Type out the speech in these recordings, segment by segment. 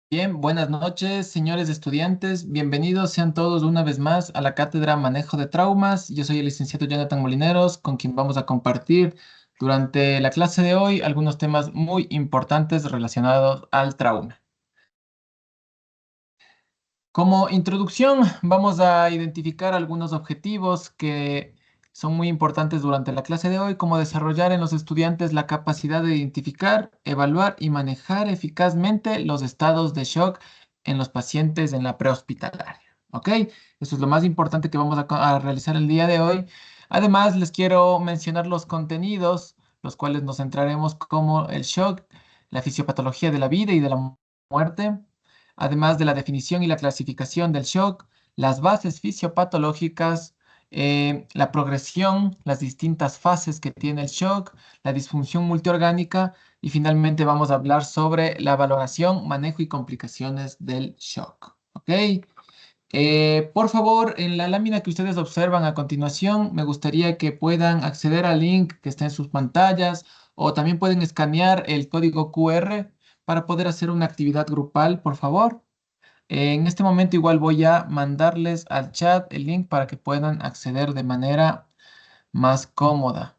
Bien, buenas noches, señores estudiantes. Bienvenidos sean todos una vez más a la cátedra Manejo de Traumas. Yo soy el licenciado Jonathan Molineros, con quien vamos a compartir durante la clase de hoy algunos temas muy importantes relacionados al trauma. Como introducción, vamos a identificar algunos objetivos que son muy importantes durante la clase de hoy, como desarrollar en los estudiantes la capacidad de identificar, evaluar y manejar eficazmente los estados de shock en los pacientes en la prehospitalaria. ¿Ok? Eso es lo más importante que vamos a realizar el día de hoy. Además, les quiero mencionar los contenidos, los cuales nos centraremos como el shock, la fisiopatología de la vida y de la muerte, además de la definición y la clasificación del shock, las bases fisiopatológicas, la progresión, las distintas fases que tiene el shock, la disfunción multiorgánica y finalmente vamos a hablar sobre la valoración, manejo y complicaciones del shock. ¿Ok? Por favor, en la lámina que ustedes observan a continuación, me gustaría que puedan acceder al link que está en sus pantallas o también pueden escanear el código QR para poder hacer una actividad grupal, por favor. En este momento igual voy a mandarles al chat el link para que puedan acceder de manera más cómoda.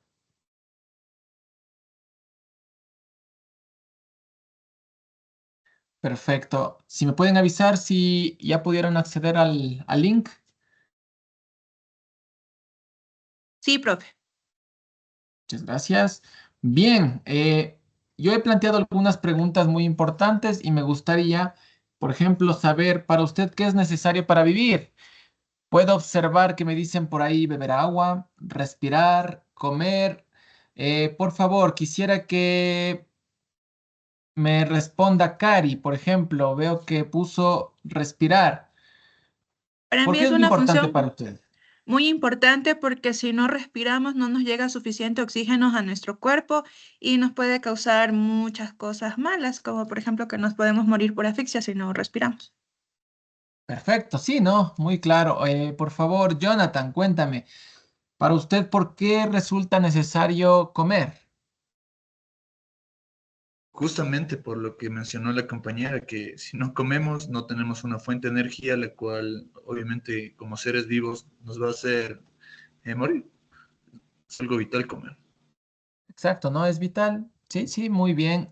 Perfecto. Si me pueden avisar si ya pudieron acceder al link. Sí, profe. Muchas gracias. Bien, yo he planteado algunas preguntas muy importantes y me gustaría, por ejemplo, saber para usted qué es necesario para vivir. Puedo observar que me dicen por ahí beber agua, respirar, comer. Por favor, quisiera que me responda Cari, por ejemplo. Veo que puso respirar. Para ¿Por mí qué es es una importante función para usted? muy importante porque si no respiramos no nos llega suficiente oxígeno a nuestro cuerpo y nos puede causar muchas cosas malas, como por ejemplo que nos podemos morir por asfixia si no respiramos. Perfecto, sí, ¿no? Muy claro. Por favor, Jonathan, cuéntame, para usted, ¿por qué resulta necesario comer? Justamente por lo que mencionó la compañera, que si no comemos no tenemos una fuente de energía, la cual obviamente como seres vivos nos va a hacer morir. Es algo vital comer. Exacto, ¿no? Es vital. Sí, sí, muy bien.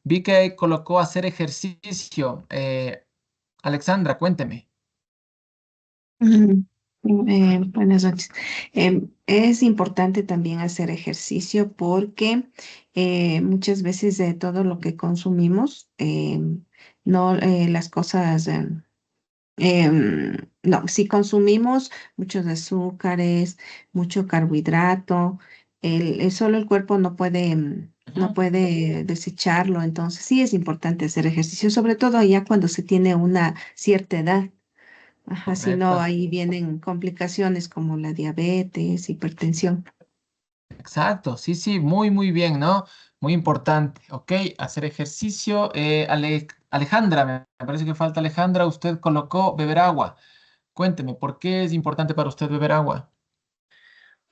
Vi que colocó hacer ejercicio. Alexandra, cuénteme. Mm, Buenas noches. Es importante también hacer ejercicio porque muchas veces de todo lo que consumimos, no las cosas, no, si consumimos muchos azúcares, mucho carbohidrato, solo el cuerpo no puede, no Ujú. puede desecharlo. Entonces sí es importante hacer ejercicio, sobre todo ya cuando se tiene una cierta edad. Ajá, si no, Correcto. ahí vienen complicaciones como la diabetes, hipertensión. Exacto, sí, sí, muy, muy bien, ¿no? Muy importante, ¿ok? Hacer ejercicio. Alejandra, me parece que falta Alejandra. Usted colocó beber agua. Cuénteme, ¿por qué es importante para usted beber agua?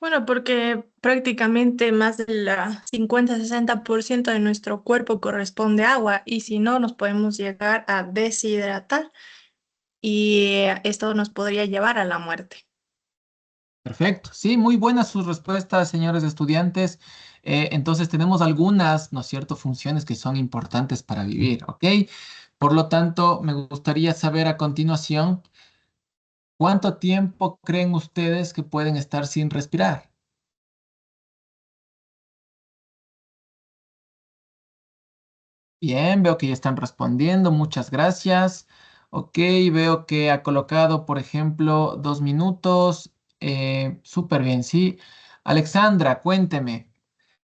Bueno, porque prácticamente más del 50-60% de nuestro cuerpo corresponde a agua y si no nos podemos llegar a deshidratar y esto nos podría llevar a la muerte. Perfecto, sí, muy buenas sus respuestas, señores estudiantes. Entonces tenemos algunas, ¿no es cierto?, funciones que son importantes para vivir, ¿ok? Por lo tanto, me gustaría saber a continuación, ¿cuánto tiempo creen ustedes que pueden estar sin respirar? Bien, veo que ya están respondiendo, muchas gracias. Ok, veo que ha colocado, por ejemplo, 2 minutos. Súper bien, sí. Alexandra, cuénteme.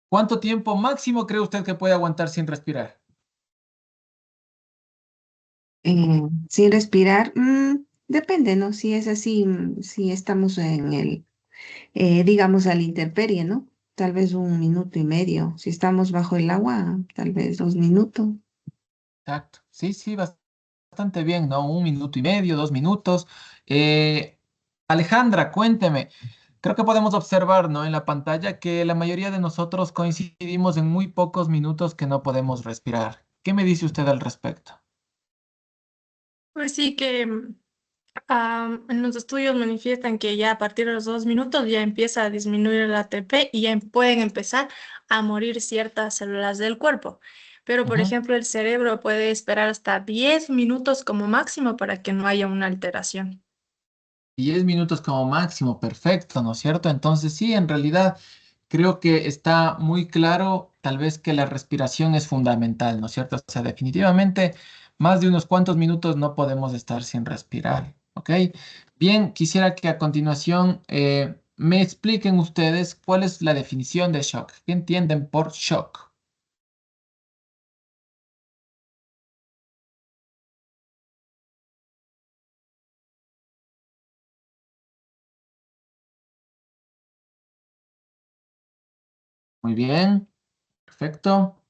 ¿Cuánto tiempo máximo cree usted que puede aguantar sin respirar? Sin respirar, depende, ¿no? Si es así, si estamos en digamos, a la intemperie, ¿no? Tal vez 1 minuto y medio. Si estamos bajo el agua, tal vez 2 minutos. Exacto. Sí, sí, bastante bien, ¿no? 1 minuto y medio, 2 minutos. Eh, Alejandra, cuénteme. Creo que podemos observar, ¿no? En la pantalla que la mayoría de nosotros coincidimos en muy pocos minutos que no podemos respirar. ¿Qué me dice usted al respecto? Pues sí que en los estudios manifiestan que ya a partir de los 2 minutos ya empieza a disminuir el ATP y ya pueden empezar a morir ciertas células del cuerpo. Pero, por Ujú. ejemplo, el cerebro puede esperar hasta 10 minutos como máximo para que no haya una alteración. 10 minutos como máximo, perfecto, ¿no es cierto? Entonces sí, en realidad creo que está muy claro, tal vez que la respiración es fundamental, ¿no es cierto? O sea, definitivamente más de unos cuantos minutos no podemos estar sin respirar, ¿ok? Bien, quisiera que a continuación me expliquen ustedes cuál es la definición de shock. ¿Qué entienden por shock? Muy bien, perfecto.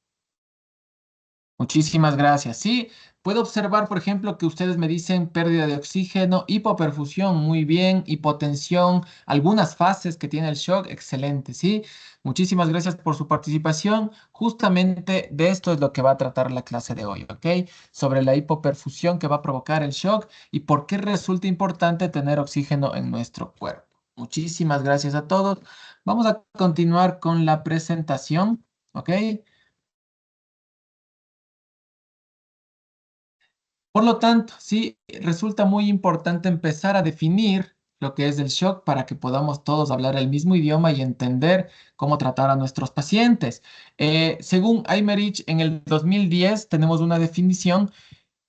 Muchísimas gracias. Sí, puedo observar, por ejemplo, que ustedes me dicen pérdida de oxígeno, hipoperfusión, muy bien, hipotensión, algunas fases que tiene el shock, excelente, sí. Muchísimas gracias por su participación. Justamente de esto es lo que va a tratar la clase de hoy, ¿ok? Sobre la hipoperfusión que va a provocar el shock y por qué resulta importante tener oxígeno en nuestro cuerpo. Muchísimas gracias a todos. Vamos a continuar con la presentación, ¿ok? Por lo tanto, sí, resulta muy importante empezar a definir lo que es el shock para que podamos todos hablar el mismo idioma y entender cómo tratar a nuestros pacientes. Según Aymerich, en el 2010 tenemos una definición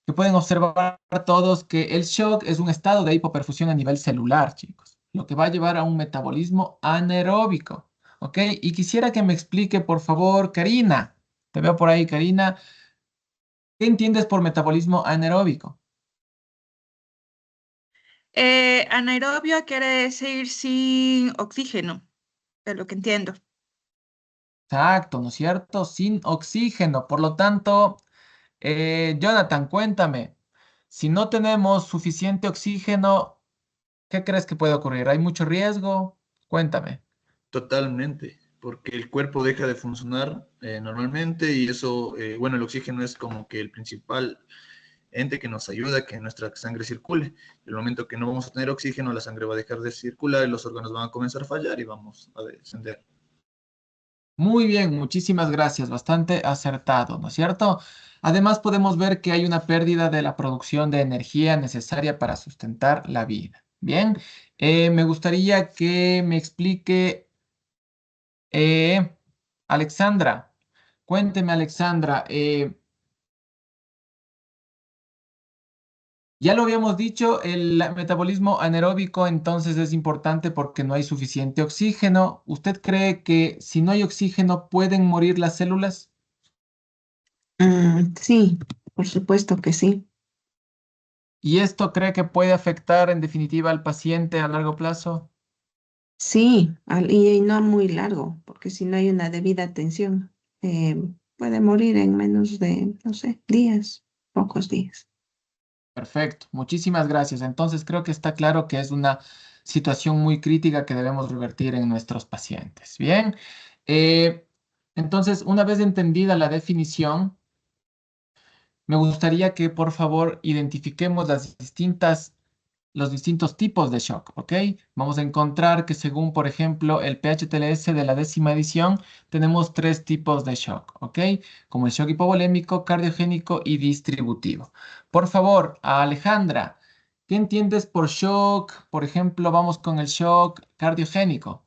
que pueden observar todos que el shock es un estado de hipoperfusión a nivel celular, chicos, lo que va a llevar a un metabolismo anaeróbico, ¿ok? Y quisiera que me explique, por favor, Karina. Te veo por ahí, Karina. ¿Qué entiendes por metabolismo anaeróbico? Anaerobio quiere decir sin oxígeno, es lo que entiendo. Exacto, ¿no es cierto? Sin oxígeno. Por lo tanto, Jonathan, cuéntame, si no tenemos suficiente oxígeno, ¿qué crees que puede ocurrir? ¿Hay mucho riesgo? Cuéntame. Totalmente, porque el cuerpo deja de funcionar normalmente y eso, bueno, el oxígeno es como que el principal ente que nos ayuda a que nuestra sangre circule. En el momento que no vamos a tener oxígeno, la sangre va a dejar de circular y los órganos van a comenzar a fallar y vamos a descender. Muy bien, muchísimas gracias, bastante acertado, ¿no es cierto? Además, podemos ver que hay una pérdida de la producción de energía necesaria para sustentar la vida. Bien, me gustaría que me explique, eh, Alexandra. Cuénteme, Alexandra. Ya lo habíamos dicho, el metabolismo anaeróbico entonces es importante porque no hay suficiente oxígeno. ¿Usted cree que si no hay oxígeno pueden morir las células? Sí, por supuesto que sí. ¿Y esto cree que puede afectar en definitiva al paciente a largo plazo? Sí, y no muy largo, porque si no hay una debida atención, puede morir en menos de, no sé, días, pocos días. Perfecto, muchísimas gracias. Entonces creo que está claro que es una situación muy crítica que debemos revertir en nuestros pacientes. Bien, eh, entonces una vez entendida la definición, me gustaría que por favor identifiquemos los distintos tipos de shock, ¿ok? Vamos a encontrar que según, por ejemplo, el PHTLS de la 10ª edición, tenemos tres tipos de shock, ¿ok? Como el shock hipovolémico, cardiogénico y distributivo. Por favor, a Alejandra, ¿qué entiendes por shock? Por ejemplo, vamos con el shock cardiogénico.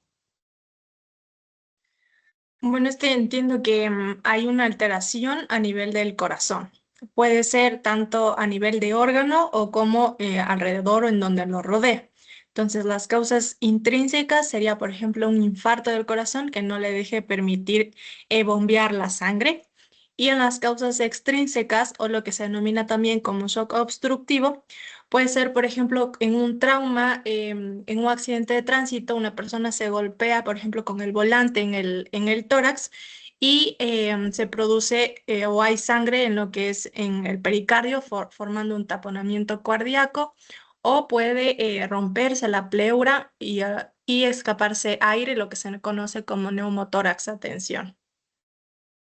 Bueno, entiendo que hay una alteración a nivel del corazón. Puede ser tanto a nivel de órgano o como alrededor o en donde lo rodea. Entonces, las causas intrínsecas sería, por ejemplo, un infarto del corazón que no le deje permitir bombear la sangre. Y en las causas extrínsecas, o lo que se denomina también como shock obstructivo, puede ser, por ejemplo, en un trauma, en un accidente de tránsito, una persona se golpea, por ejemplo, con el volante en el tórax y se produce o hay sangre en lo que es en el pericardio, formando un taponamiento cardíaco, o puede romperse la pleura y escaparse aire, lo que se conoce como neumotórax, atención.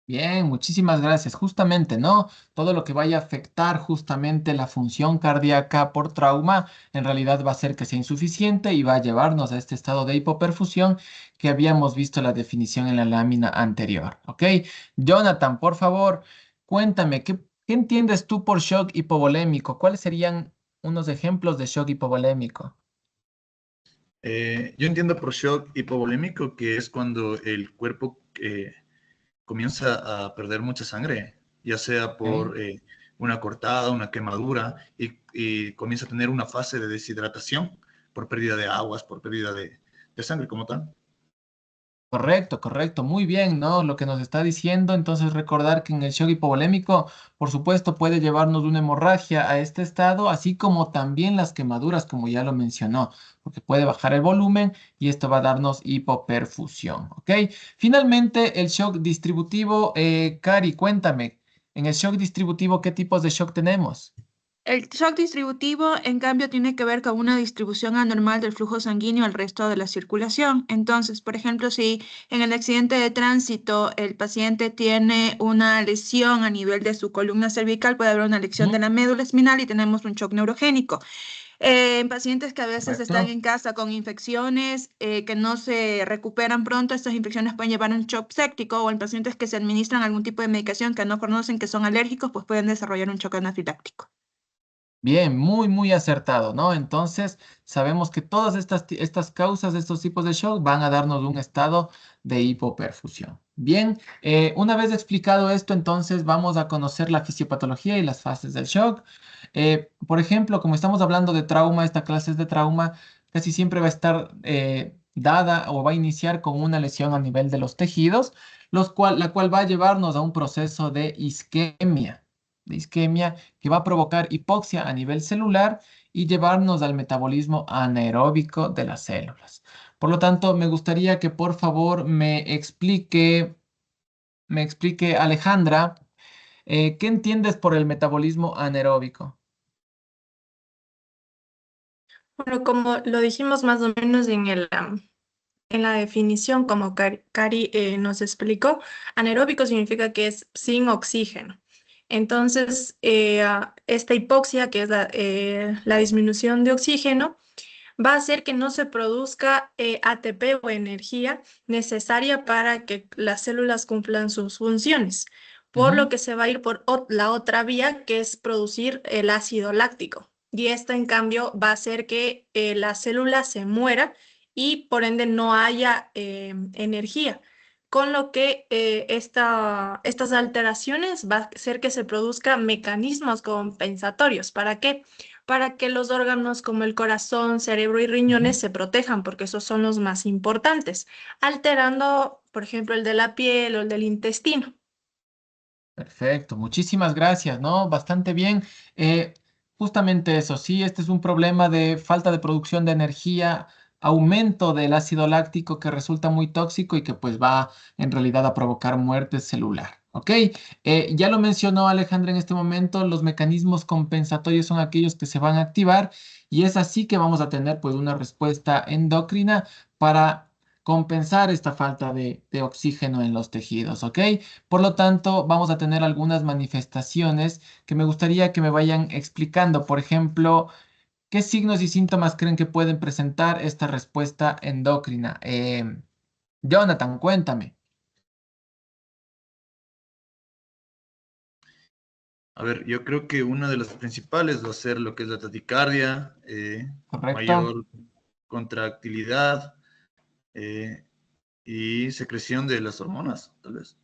Bien, muchísimas gracias. Justamente, ¿no? Todo lo que vaya a afectar justamente la función cardíaca por trauma, en realidad va a ser que sea insuficiente y va a llevarnos a este estado de hipoperfusión que habíamos visto la definición en la lámina anterior. ¿Ok? Jonathan, por favor, cuéntame, ¿qué entiendes tú por shock hipovolémico? ¿Cuáles serían unos ejemplos de shock hipovolémico? Yo entiendo por shock hipovolémico que es cuando el cuerpo comienza a perder mucha sangre, ya sea ¿Ok? por una cortada, una quemadura, y comienza a tener una fase de deshidratación por pérdida de aguas, por pérdida de sangre como tal. Correcto, correcto, muy bien, ¿no? Lo que nos está diciendo, entonces recordar que en el shock hipovolémico, por supuesto, puede llevarnos una hemorragia a este estado, así como también las quemaduras, como ya lo mencionó, porque puede bajar el volumen y esto va a darnos hipoperfusión, ¿ok? Finalmente, el shock distributivo, Cari, cuéntame, en el shock distributivo, ¿qué tipos de shock tenemos? El shock distributivo, en cambio, tiene que ver con una distribución anormal del flujo sanguíneo al resto de la circulación. Entonces, por ejemplo, si en el accidente de tránsito el paciente tiene una lesión a nivel de su columna cervical, puede haber una lesión de Ujú. la médula espinal y tenemos un shock neurogénico. En pacientes que a veces están Correcto. en casa con infecciones que no se recuperan pronto, estas infecciones pueden llevar a un shock séptico, o en pacientes que se administran algún tipo de medicación que no conocen que son alérgicos, pues pueden desarrollar un shock anafiláctico. Bien, muy, muy acertado, ¿no? Entonces, sabemos que todas estas causas, estos tipos de shock van a darnos un estado de hipoperfusión. Bien, una vez explicado esto, entonces vamos a conocer la fisiopatología y las fases del shock. Por ejemplo, como estamos hablando de trauma, esta clase es de trauma, casi siempre va a estar dada o va a iniciar con una lesión a nivel de los tejidos, la cual va a llevarnos a un proceso de isquemia que va a provocar hipoxia a nivel celular y llevarnos al metabolismo anaeróbico de las células. Por lo tanto, me gustaría que por favor me explique Alejandra, ¿qué entiendes por el metabolismo anaeróbico? Bueno, como lo dijimos más o menos en la definición, como Cari nos explicó, anaeróbico significa que es sin oxígeno. Entonces, esta hipoxia, que es la disminución de oxígeno, va a hacer que no se produzca ATP o energía necesaria para que las células cumplan sus funciones, por Ujú. lo que se va a ir por la otra vía, que es producir el ácido láctico. Y esta, en cambio, va a hacer que la célula se muera y por ende no haya energía. Con lo que estas alteraciones va a hacer que se produzcan mecanismos compensatorios. ¿Para qué? Para que los órganos como el corazón, cerebro y riñones Ujú. se protejan, porque esos son los más importantes, alterando, por ejemplo, el de la piel o el del intestino. Perfecto, muchísimas gracias, ¿no? Bastante bien. Eh, Justamente eso, sí, este es un problema de falta de producción de energía, aumento del ácido láctico que resulta muy tóxico y que pues va en realidad a provocar muerte celular, ¿ok? Ya lo mencionó Alejandra en este momento, los mecanismos compensatorios son aquellos que se van a activar y es así que vamos a tener pues una respuesta endocrina para compensar esta falta de oxígeno en los tejidos, ¿ok? Por lo tanto, vamos a tener algunas manifestaciones que me gustaría que me vayan explicando. Por ejemplo, ¿qué signos y síntomas creen que pueden presentar esta respuesta endocrina? Jonathan, cuéntame. A ver, yo creo que una de las principales va a ser lo que es la taquicardia, ¿Correcto? mayor contractilidad eh, y secreción de las hormonas, tal vez.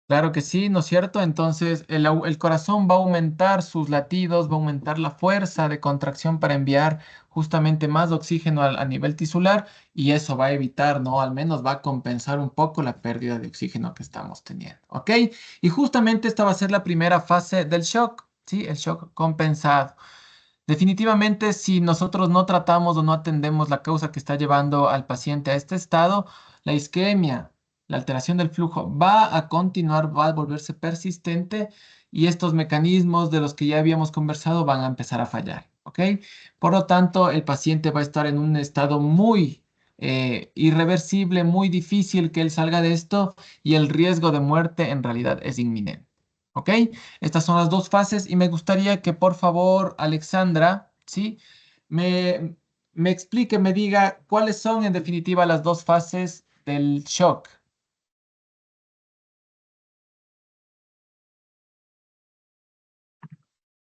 Claro que sí, ¿no es cierto? Entonces el corazón va a aumentar sus latidos, va a aumentar la fuerza de contracción para enviar justamente más oxígeno a nivel tisular y eso va a evitar, ¿no? Al menos va a compensar un poco la pérdida de oxígeno que estamos teniendo, ¿ok? Y justamente esta va a ser la primera fase del shock, ¿sí? El shock compensado. Definitivamente, si nosotros no tratamos o no atendemos la causa que está llevando al paciente a este estado, la isquemia, la alteración del flujo, va a continuar, va a volverse persistente y estos mecanismos de los que ya habíamos conversado van a empezar a fallar, ¿ok? Por lo tanto, el paciente va a estar en un estado muy, irreversible, muy difícil que él salga de esto y el riesgo de muerte en realidad es inminente. ¿Ok? Estas son las dos fases y me gustaría que por favor, Alexandra, ¿sí? Me, me explique, me diga cuáles son en definitiva las dos fases del shock.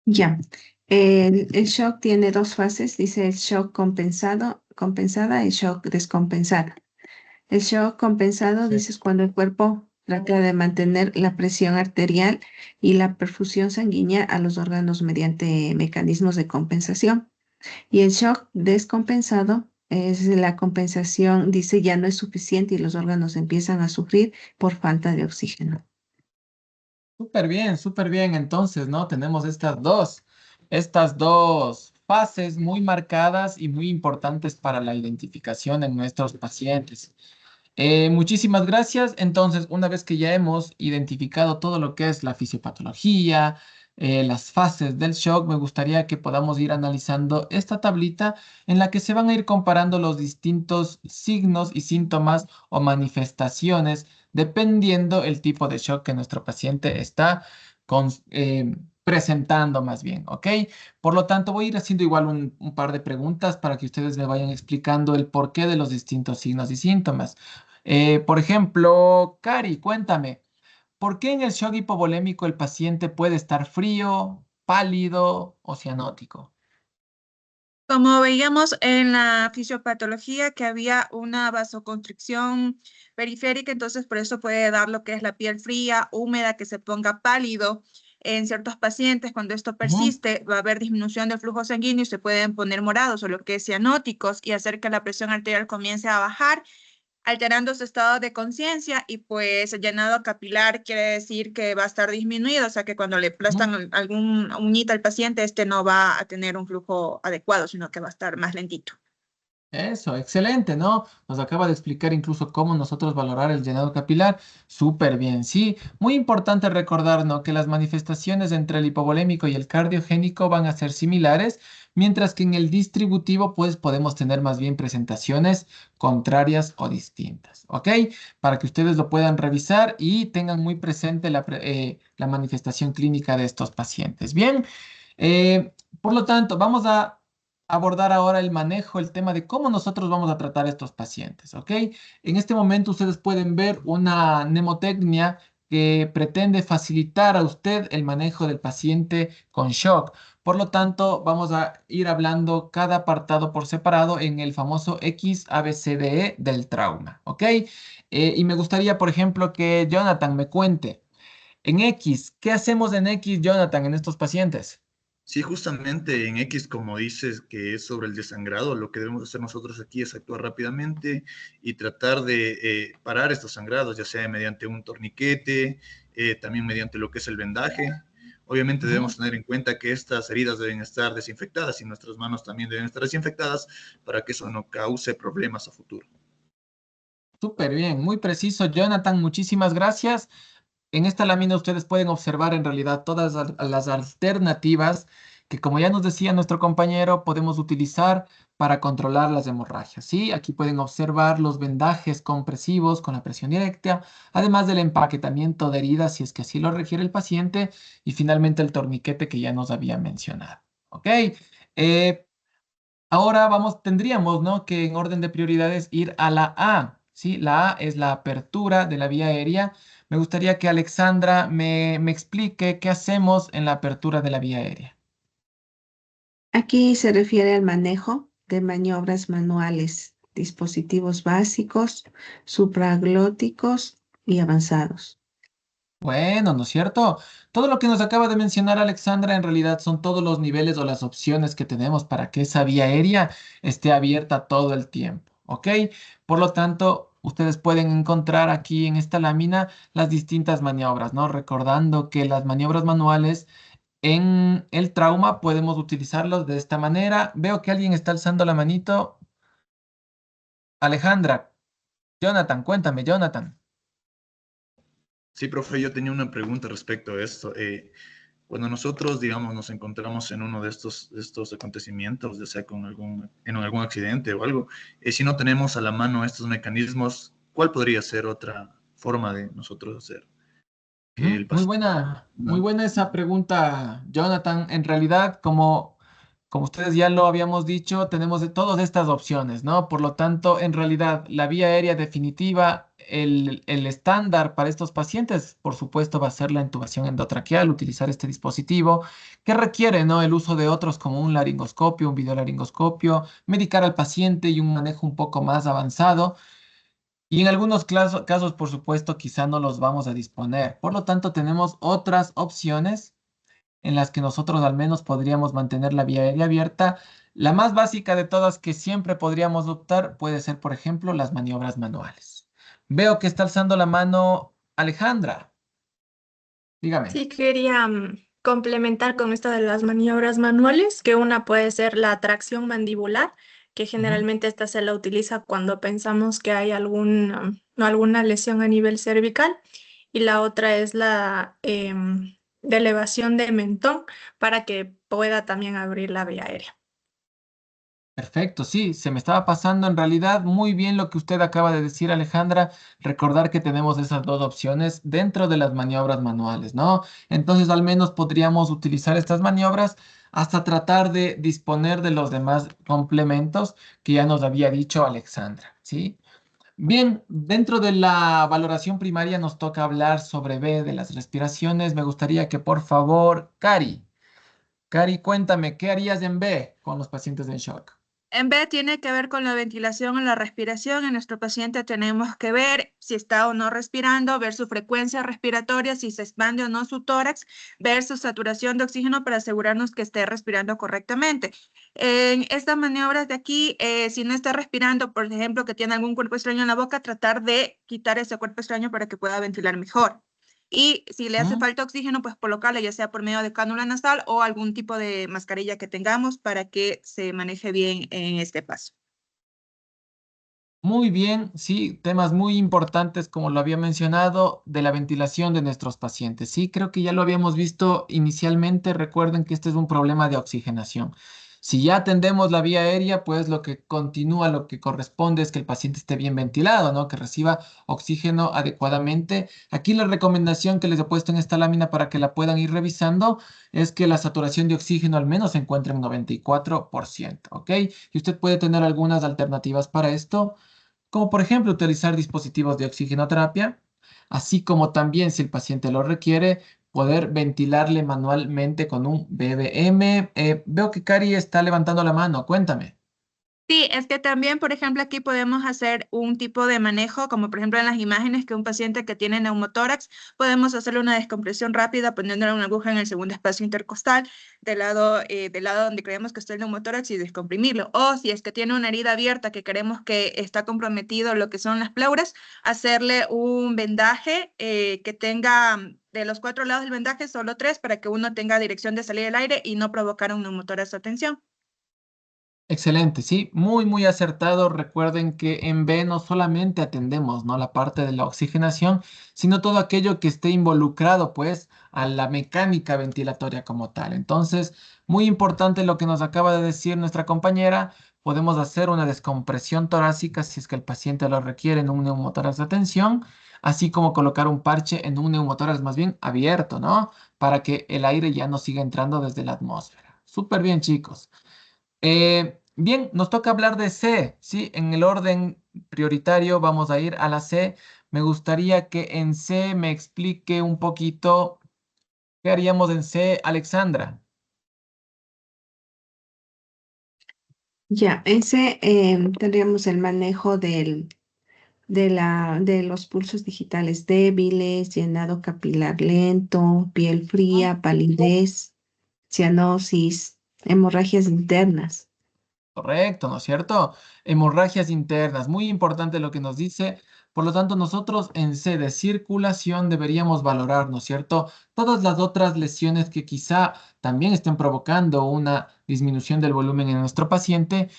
Ya. El shock tiene dos fases, dice el shock compensada y shock descompensada. El shock compensado, Sí. dices, cuando el cuerpo trata de mantener la presión arterial y la perfusión sanguínea a los órganos mediante mecanismos de compensación. Y el shock descompensado es la compensación, dice, ya no es suficiente y los órganos empiezan a sufrir por falta de oxígeno. Súper bien, súper bien. Entonces, ¿no? Tenemos estas dos fases muy marcadas y muy importantes para la identificación en nuestros pacientes. Muchísimas gracias. Entonces, una vez que ya hemos identificado todo lo que es la fisiopatología, las fases del shock, me gustaría que podamos ir analizando esta tablita en la que se van a ir comparando los distintos signos y síntomas o manifestaciones dependiendo el tipo de shock que nuestro paciente está presentando más bien, ¿ok? Por lo tanto, voy a ir haciendo igual un par de preguntas para que ustedes me vayan explicando el porqué de los distintos signos y síntomas. Por ejemplo, Cari, cuéntame, ¿por qué en el shock hipovolémico el paciente puede estar frío, pálido o cianótico? Como veíamos en la fisiopatología que había una vasoconstricción periférica, entonces por eso puede dar lo que es la piel fría, húmeda, que se ponga pálido. En ciertos pacientes, cuando esto Ujú. persiste, va a haber disminución del flujo sanguíneo y se pueden poner morados o lo que es cianóticos y hacer que la presión arterial comience a bajar alterando su estado de conciencia y pues el llenado capilar quiere decir que va a estar disminuido, o sea que cuando le Ujú. aplastan algún uñita al paciente, este no va a tener un flujo adecuado, sino que va a estar más lentito. Eso, excelente, ¿no? Nos acaba de explicar incluso cómo nosotros valorar el llenado capilar. Súper bien, sí. Muy importante recordar, ¿no? Que las manifestaciones entre el hipovolémico y el cardiogénico van a ser similares, mientras que en el distributivo, pues podemos tener más bien presentaciones contrarias o distintas, ¿ok? Para que ustedes lo puedan revisar y tengan muy presente la manifestación clínica de estos pacientes. Bien, por lo tanto, vamos a abordar ahora el manejo, el tema de cómo nosotros vamos a tratar a estos pacientes, ¿ok? En este momento ustedes pueden ver una mnemotecnia que pretende facilitar a usted el manejo del paciente con shock. Por lo tanto, vamos a ir hablando cada apartado por separado en el famoso XABCDE del trauma, ¿ok? Y me gustaría, por ejemplo, que Jonathan me cuente en X, ¿qué hacemos en X, Jonathan, en estos pacientes? Sí, justamente en X, como dices, que es sobre el desangrado, lo que debemos hacer nosotros aquí es actuar rápidamente y tratar de parar estos sangrados, ya sea mediante un torniquete, también mediante lo que es el vendaje. Obviamente Ujú. debemos tener en cuenta que estas heridas deben estar desinfectadas y nuestras manos también deben estar desinfectadas para que eso no cause problemas a futuro. Súper bien, muy preciso, Jonathan, muchísimas gracias. En esta lámina ustedes pueden observar en realidad todas las alternativas que, como ya nos decía nuestro compañero, podemos utilizar para controlar las hemorragias. ¿Sí? Aquí pueden observar los vendajes compresivos con la presión directa, además del empaquetamiento de heridas si es que así lo requiere el paciente y finalmente el torniquete que ya nos había mencionado. ¿Ok? Eh, Ahora tendríamos, ¿no? Que en orden de prioridades ir a la A, ¿sí? La A es la apertura de la vía aérea. Me gustaría que Alexandra me explique qué hacemos en la apertura de la vía aérea. Aquí se refiere al manejo de maniobras manuales, dispositivos básicos, supraglóticos y avanzados. Bueno, ¿no es cierto? Todo lo que nos acaba de mencionar Alexandra en realidad son todos los niveles o las opciones que tenemos para que esa vía aérea esté abierta todo el tiempo, ¿ok? Por lo tanto, ustedes pueden encontrar aquí en esta lámina las distintas maniobras, ¿no? Recordando que las maniobras manuales en el trauma podemos utilizarlos de esta manera. Veo que alguien está alzando la manito. Alejandra, Jonathan, cuéntame, Jonathan. Sí, profe, yo tenía una pregunta respecto a esto. Cuando nosotros, digamos, nos encontramos en uno de estos acontecimientos, ya sea en algún accidente o algo, si no tenemos a la mano estos mecanismos, ¿cuál podría ser otra forma de nosotros hacer que el paciente? Muy buena esa pregunta, Jonathan. En realidad, como ustedes ya lo habíamos dicho, tenemos de todas estas opciones, ¿no? Por lo tanto, en realidad, la vía aérea definitiva, el estándar para estos pacientes, por supuesto, va a ser la intubación endotraqueal, utilizar este dispositivo que requiere, ¿no? El uso de otros como un laringoscopio, un videolaringoscopio, medicar al paciente y un manejo un poco más avanzado. Y en algunos casos, por supuesto, quizá no los vamos a disponer. Por lo tanto, tenemos otras opciones en las que nosotros al menos podríamos mantener la vía aérea abierta. La más básica de todas que siempre podríamos optar puede ser, por ejemplo, las maniobras manuales. Veo que está alzando la mano Alejandra. Dígame. Sí, quería complementar con esto de las maniobras manuales, que una puede ser la tracción mandibular, que Ujú. generalmente esta se la utiliza cuando pensamos que hay alguna lesión a nivel cervical, y la otra es la de elevación de mentón para que pueda también abrir la vía aérea. Perfecto, sí, se me estaba pasando en realidad muy bien lo que usted acaba de decir, Alejandra. Recordar que tenemos esas dos opciones dentro de las maniobras manuales, ¿no? Entonces, al menos podríamos utilizar estas maniobras hasta tratar de disponer de los demás complementos que ya nos había dicho Alexandra, ¿sí? Bien, dentro de la valoración primaria nos toca hablar sobre B de las respiraciones. Me gustaría que, por favor, Cari, cuéntame, ¿qué harías en B con los pacientes en shock? En B tiene que ver con la ventilación o la respiración. En nuestro paciente tenemos que ver si está o no respirando, ver su frecuencia respiratoria, si se expande o no su tórax, ver su saturación de oxígeno para asegurarnos que esté respirando correctamente. En estas maniobras de aquí, si no está respirando, por ejemplo, que tiene algún cuerpo extraño en la boca, tratar de quitar ese cuerpo extraño para que pueda ventilar mejor. Y si le hace ¿Mm? falta oxígeno, pues colocarle ya sea por medio de cánula nasal o algún tipo de mascarilla que tengamos para que se maneje bien en este paso. Muy bien, sí, temas muy importantes, como lo había mencionado, de la ventilación de nuestros pacientes. Sí, creo que ya lo habíamos visto inicialmente. Recuerden que este es un problema de oxigenación. Si ya atendemos la vía aérea, pues lo que continúa, lo que corresponde es que el paciente esté bien ventilado, ¿no? Que reciba oxígeno adecuadamente. Aquí la recomendación que les he puesto en esta lámina para que la puedan ir revisando es que la saturación de oxígeno al menos se encuentre en 94%, ¿ok? Y usted puede tener algunas alternativas para esto, como por ejemplo utilizar dispositivos de oxigenoterapia, así como también, si el paciente lo requiere, poder ventilarle manualmente con un BBM. Veo que Cari está levantando la mano, cuéntame. Sí, es que también, por ejemplo, aquí podemos hacer un tipo de manejo, como por ejemplo en las imágenes que un paciente que tiene neumotórax, podemos hacerle una descompresión rápida poniéndole una aguja en el segundo espacio intercostal del lado donde creemos que está el neumotórax y descomprimirlo. O si es que tiene una herida abierta que queremos que está comprometido lo que son las pleuras, hacerle un vendaje que tenga de los 4 lados del vendaje solo 3 para que uno tenga dirección de salida del aire y no provocar un neumotórax a tensión. Excelente, sí, muy acertado. Recuerden que en B no solamente atendemos, ¿no? La parte de la oxigenación, sino todo aquello que esté involucrado, pues, a la mecánica ventilatoria como tal. Entonces, muy importante lo que nos acaba de decir nuestra compañera. Podemos hacer una descompresión torácica si es que el paciente lo requiere en un neumotórax de tensión, así como colocar un parche en un neumotórax más bien abierto, ¿no? Para que el aire ya no siga entrando desde la atmósfera. Súper bien, chicos. Bien, nos toca hablar de C, ¿sí? En el orden prioritario vamos a ir a la C. Me gustaría que en C me explique un poquito qué haríamos en C, Alexandra. Ya, ese tendríamos el manejo de los pulsos digitales débiles, llenado capilar lento, piel fría, palidez, cianosis, hemorragias internas. Correcto, ¿no es cierto? Hemorragias internas, muy importante lo que nos dice. Por lo tanto, nosotros en C de circulación deberíamos valorar, ¿no es cierto? Todas las otras lesiones que quizá también estén provocando una disminución del volumen en nuestro paciente.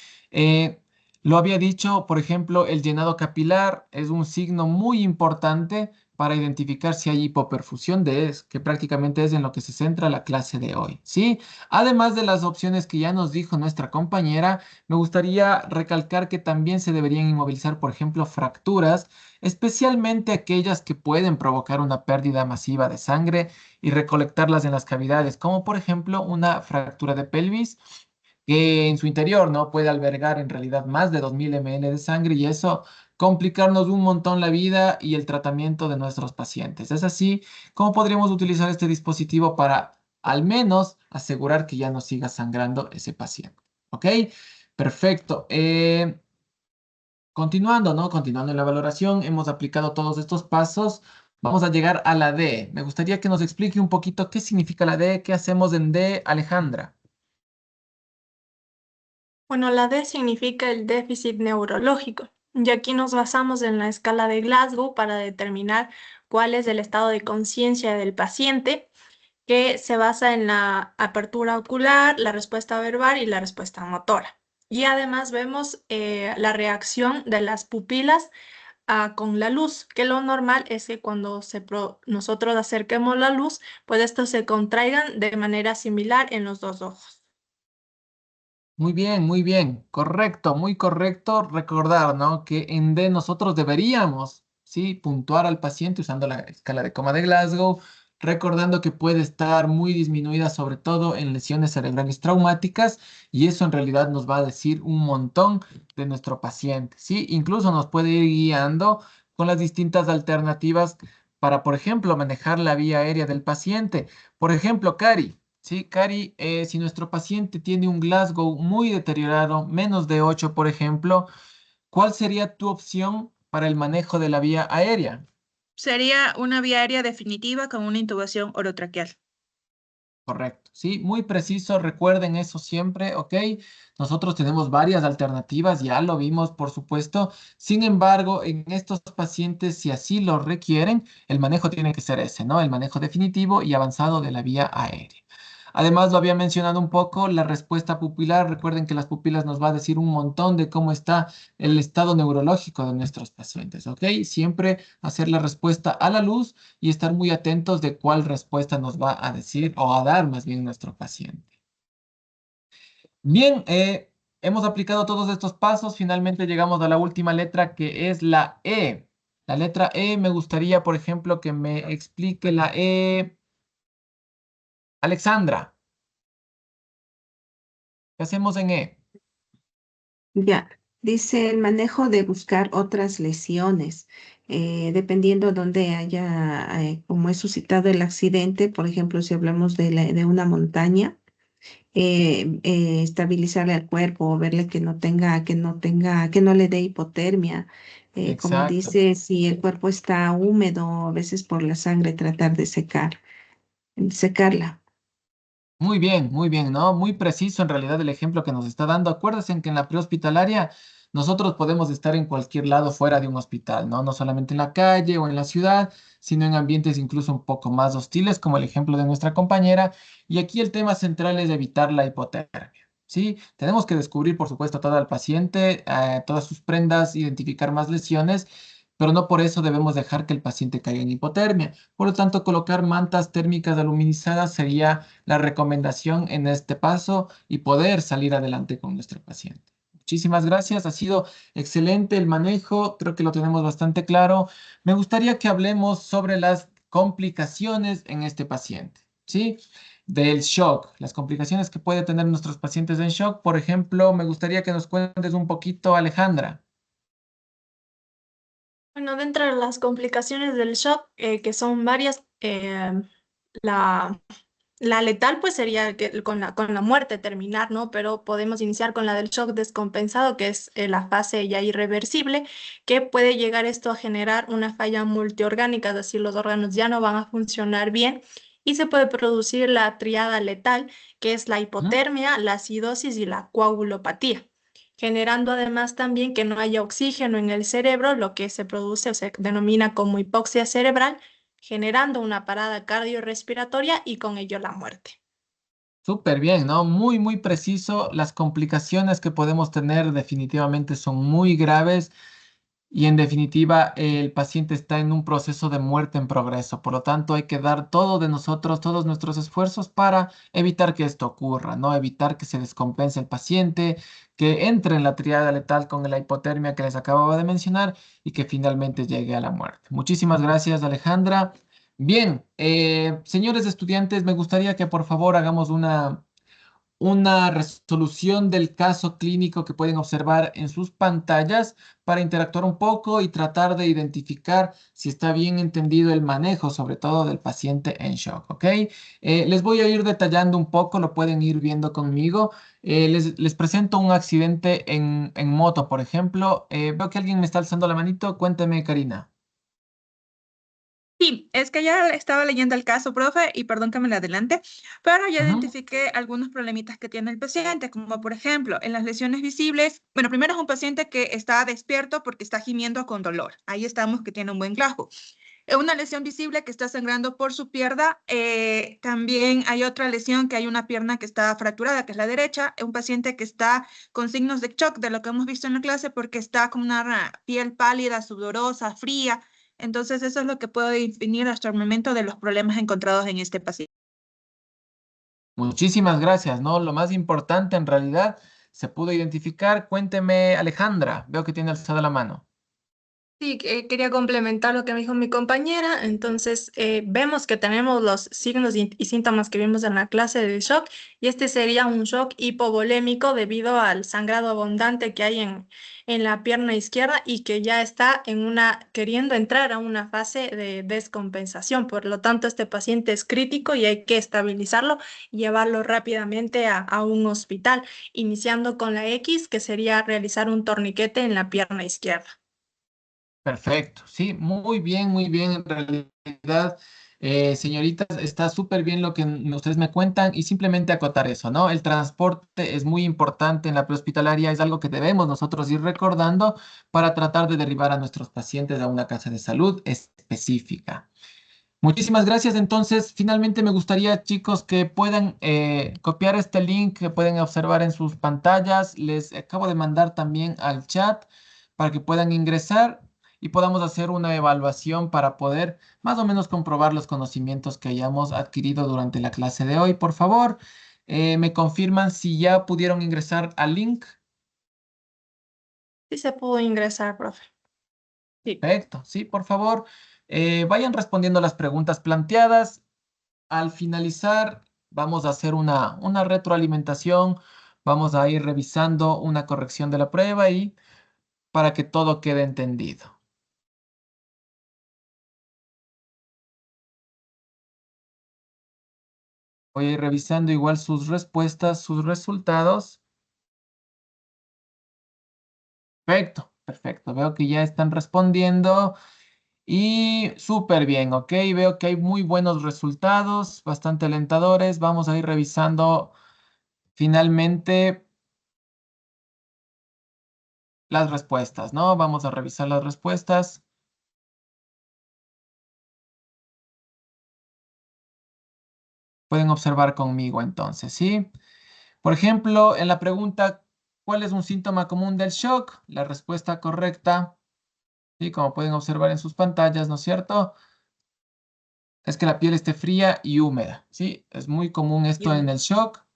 Lo había dicho, por ejemplo, el llenado capilar es un signo muy importante para identificar si hay hipoperfusión que prácticamente es en lo que se centra la clase de hoy, ¿sí? Además de las opciones que ya nos dijo nuestra compañera, me gustaría recalcar que también se deberían inmovilizar, por ejemplo, fracturas, especialmente aquellas que pueden provocar una pérdida masiva de sangre y recolectarlas en las cavidades, como por ejemplo una fractura de pelvis que en su interior no puede albergar en realidad más de 2000 ml de sangre y eso complicarnos un montón la vida y el tratamiento de nuestros pacientes. Es así como podríamos utilizar este dispositivo para al menos asegurar que ya no siga sangrando ese paciente. ¿Ok? Perfecto. Continuando, ¿no? Continuando en la valoración, hemos aplicado todos estos pasos. Vamos a llegar a la D. Me gustaría que nos explique un poquito qué significa la D, qué hacemos en D, Alejandra. Bueno, la D significa el déficit neurológico, y aquí nos basamos en la escala de Glasgow para determinar cuál es el estado de conciencia del paciente, que se basa en la apertura ocular, la respuesta verbal y la respuesta motora. Y además vemos la reacción de las pupilas con la luz, que lo normal es que cuando nosotros acerquemos la luz, pues estos se contraigan de manera similar en los dos ojos. Muy bien, correcto, muy correcto recordar, ¿no? Que en D nosotros deberíamos, ¿sí? Puntuar al paciente usando la escala de coma de Glasgow, recordando que puede estar muy disminuida, sobre todo en lesiones cerebrales traumáticas, y eso en realidad nos va a decir un montón de nuestro paciente, ¿sí? Incluso nos puede ir guiando con las distintas alternativas para, por ejemplo, manejar la vía aérea del paciente. Por ejemplo, Cari. Sí, Cari, si nuestro paciente tiene un Glasgow muy deteriorado, menos de 8, por ejemplo, ¿cuál sería tu opción para el manejo de la vía aérea? Sería una vía aérea definitiva con una intubación orotraqueal. Correcto, sí, muy preciso, recuerden eso siempre, ¿ok? Nosotros tenemos varias alternativas, ya lo vimos, por supuesto. Sin embargo, en estos pacientes, si así lo requieren, el manejo tiene que ser ese, ¿no? El manejo definitivo y avanzado de la vía aérea. Además, lo había mencionado un poco, la respuesta pupilar. Recuerden que las pupilas nos va a decir un montón de cómo está el estado neurológico de nuestros pacientes, ¿ok? Siempre hacer la respuesta a la luz y estar muy atentos de cuál respuesta nos va a decir o a dar más bien nuestro paciente. Bien, hemos aplicado todos estos pasos. Finalmente llegamos a la última letra que es la E. La letra E, me gustaría, por ejemplo, que me explique la E. Alexandra, ¿qué hacemos en E? Ya, dice el manejo de buscar otras lesiones, dependiendo donde haya, como es suscitado el accidente, por ejemplo, si hablamos de una montaña, estabilizarle al cuerpo, verle que no le dé hipotermia. Como Exacto. dice, si el cuerpo está húmedo, a veces por la sangre, tratar de secarla. Muy bien, ¿no? Muy preciso en realidad el ejemplo que nos está dando. Acuérdense en que en la prehospitalaria nosotros podemos estar en cualquier lado fuera de un hospital, ¿no? No solamente en la calle o en la ciudad, sino en ambientes incluso un poco más hostiles, como el ejemplo de nuestra compañera. Y aquí el tema central es evitar la hipotermia, ¿sí? Tenemos que descubrir, por supuesto, todo el paciente, todas sus prendas, identificar más lesiones, pero no por eso debemos dejar que el paciente caiga en hipotermia. Por lo tanto, colocar mantas térmicas aluminizadas sería la recomendación en este paso y poder salir adelante con nuestro paciente. Muchísimas gracias, ha sido excelente el manejo, creo que lo tenemos bastante claro. Me gustaría que hablemos sobre las complicaciones en este paciente, ¿sí? Del shock, las complicaciones que puede tener nuestros pacientes en shock. Por ejemplo, me gustaría que nos cuentes un poquito, Alejandra. Bueno, dentro de las complicaciones del shock, que son varias, la, la letal pues sería que con la muerte terminar, ¿no? Pero podemos iniciar con la del shock descompensado, que es la fase ya irreversible, que puede llegar esto a generar una falla multiorgánica, es decir, los órganos ya no van a funcionar bien y se puede producir la triada letal, que es la ¿Mm? hipotermia, la acidosis y la coagulopatía, generando además también que no haya oxígeno en el cerebro, lo que se produce o se denomina como hipoxia cerebral, generando una parada cardiorrespiratoria y con ello la muerte. Súper bien, ¿no? Muy preciso. Las complicaciones que podemos tener definitivamente son muy graves. y en definitiva el paciente está en un proceso de muerte en progreso. Por lo tanto, hay que dar todo de nosotros, todos nuestros esfuerzos para evitar que esto ocurra, ¿no? Evitar que se descompense el paciente, que entre en la triada letal con la hipotermia que les acababa de mencionar y que finalmente llegue a la muerte. Muchísimas gracias, Alejandra. Bien, señores estudiantes, me gustaría que por favor hagamos una resolución del caso clínico que pueden observar en sus pantallas para interactuar un poco y tratar de identificar si está bien entendido el manejo, sobre todo del paciente en shock, ¿ok? Les voy a ir detallando un poco, lo pueden ir viendo conmigo. Les presento un accidente en moto, por ejemplo. Veo que alguien me está alzando la manito. Cuénteme, Karina. Sí, es que ya estaba leyendo el caso, profe, y perdón que me le adelante, pero ya Ujú. identifiqué algunos problemitas que tiene el paciente, como por ejemplo, en las lesiones visibles, bueno, primero es un paciente que está despierto porque está gimiendo con dolor. Ahí estamos que tiene un buen glajo. Una lesión visible que está sangrando por su pierna. También hay otra lesión que hay una pierna que está fracturada, que es la derecha. Un paciente que está con signos de shock, de lo que hemos visto en la clase, porque está con una piel pálida, sudorosa, fría. Entonces, eso es lo que puedo definir hasta el momento de los problemas encontrados en este paciente. Muchísimas gracias, ¿no? Lo más importante en realidad se pudo identificar. Cuénteme, Alejandra. Veo que tiene alzada la mano. Sí, quería complementar lo que me dijo mi compañera. Entonces, vemos que tenemos los signos y síntomas que vimos en la clase de shock, y este sería un shock hipovolémico debido al sangrado abundante que hay en la pierna izquierda y que ya está queriendo entrar a una fase de descompensación. Por lo tanto, este paciente es crítico y hay que estabilizarlo y llevarlo rápidamente a un hospital, iniciando con la X, que sería realizar un torniquete en la pierna izquierda. Perfecto, sí, muy bien en realidad, señoritas, está súper bien lo que ustedes me cuentan y simplemente acotar eso, ¿no? El transporte es muy importante en la prehospitalaria, es algo que debemos nosotros ir recordando para tratar de derribar a nuestros pacientes a una casa de salud específica. Muchísimas gracias. Entonces, finalmente me gustaría, chicos, que puedan copiar este link que pueden observar en sus pantallas. Les acabo de mandar también al chat para que puedan ingresar y podamos hacer una evaluación para poder más o menos comprobar los conocimientos que hayamos adquirido durante la clase de hoy. Por favor, me confirman si ya pudieron ingresar al link. Sí se pudo ingresar, profe. Sí. Perfecto, sí, por favor, vayan respondiendo las preguntas planteadas. Al finalizar, vamos a hacer una retroalimentación, vamos a ir revisando una corrección de la prueba y para que todo quede entendido. Voy a ir revisando igual sus respuestas, sus resultados. Perfecto, perfecto. Veo que ya están respondiendo y súper bien, ¿ok? Veo que hay muy buenos resultados, bastante alentadores. Vamos a ir revisando finalmente las respuestas, ¿no? Vamos a revisar las respuestas. Pueden observar conmigo entonces, ¿sí? Por ejemplo, en la pregunta, ¿cuál es un síntoma común del shock? La respuesta correcta, ¿sí? Como pueden observar en sus pantallas, ¿no es cierto? Es que la piel esté fría y húmeda, ¿sí? Es muy común esto en el shock.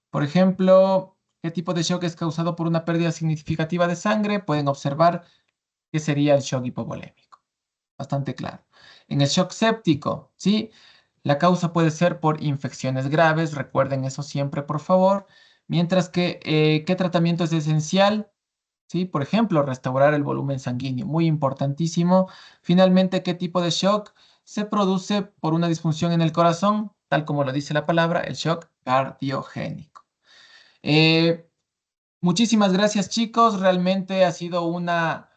Por ejemplo, ¿qué tipo de shock es causado por una pérdida significativa de sangre? Pueden observar que sería el shock hipovolémico. Bastante claro. En el shock séptico, ¿sí? La causa puede ser por infecciones graves, recuerden eso siempre, por favor. Mientras que, ¿qué tratamiento es esencial? ¿Sí? Por ejemplo, restaurar el volumen sanguíneo, muy importantísimo. Finalmente, ¿qué tipo de shock se produce por una disfunción en el corazón? Tal como lo dice la palabra, el shock cardiogénico. Eh, Muchísimas gracias, chicos. Realmente ha sido una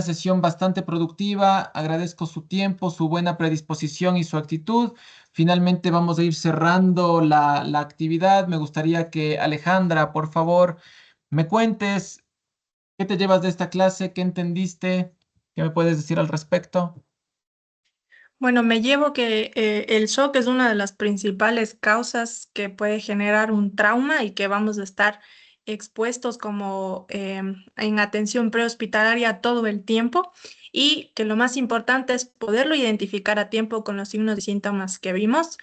sesión bastante productiva. Agradezco su tiempo, su buena predisposición y su actitud. Finalmente vamos a ir cerrando la actividad. Me gustaría que Alejandra, por favor, me cuentes qué te llevas de esta clase, qué entendiste, qué me puedes decir al respecto. Bueno, me llevo que el shock es una de las principales causas que puede generar un trauma y que vamos a estar expuestos como en atención prehospitalaria todo el tiempo y que lo más importante es poderlo identificar a tiempo con los signos y síntomas que vimos,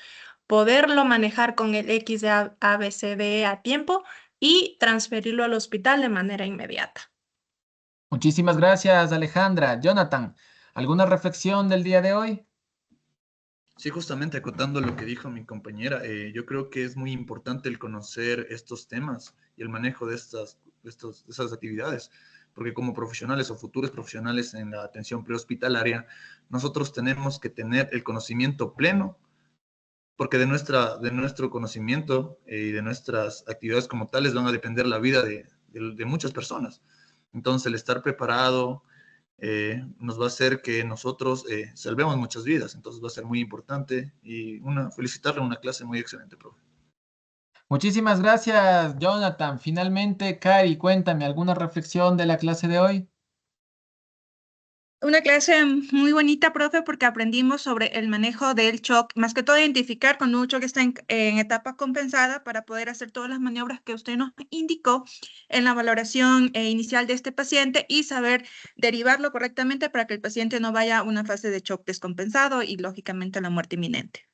poderlo manejar con el X de ABCDE a tiempo y transferirlo al hospital de manera inmediata. Muchísimas gracias, Alejandra. Jonathan, ¿alguna reflexión del día de hoy? Sí, justamente acotando lo que dijo mi compañera, yo creo que es muy importante el conocer estos temas y el manejo de de esas actividades, porque como profesionales o futuros profesionales en la atención prehospitalaria, nosotros tenemos que tener el conocimiento pleno, porque de nuestro conocimiento y de nuestras actividades como tales van a depender la vida de muchas personas. Entonces, el estar preparado nos va a hacer que nosotros salvemos muchas vidas. Entonces va a ser muy importante y felicitarle, una clase muy excelente, profe. Muchísimas gracias, Jonathan. Finalmente, Cari, cuéntame, ¿alguna reflexión de la clase de hoy? Una clase muy bonita, profe, porque aprendimos sobre el manejo del shock, más que todo identificar cuando un shock está en etapa compensada para poder hacer todas las maniobras que usted nos indicó en la valoración inicial de este paciente y saber derivarlo correctamente para que el paciente no vaya a una fase de shock descompensado y lógicamente a la muerte inminente.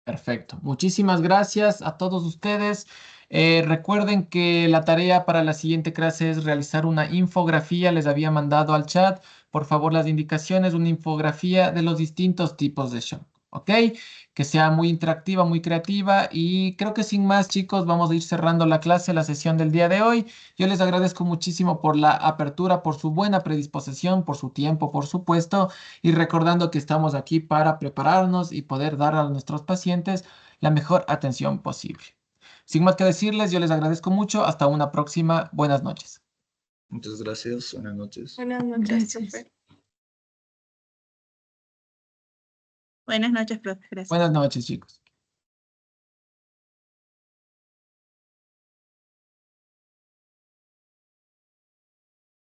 Perfecto. Muchísimas gracias a todos ustedes. Recuerden que la tarea para la siguiente clase es realizar una infografía. Les había mandado al chat, por favor, las indicaciones, una infografía de los distintos tipos de shock. ¿Ok? Que sea muy interactiva, muy creativa. Y creo que sin más, chicos, vamos a ir cerrando la clase, la sesión del día de hoy. Yo les agradezco muchísimo por la apertura, por su buena predisposición, por su tiempo, por supuesto, y recordando que estamos aquí para prepararnos y poder dar a nuestros pacientes la mejor atención posible. Sin más que decirles, yo les agradezco mucho. Hasta una próxima. Buenas noches. Muchas gracias. Buenas noches. Buenas noches, Gracias. profe. Buenas noches, profe. Gracias. Buenas noches, chicos.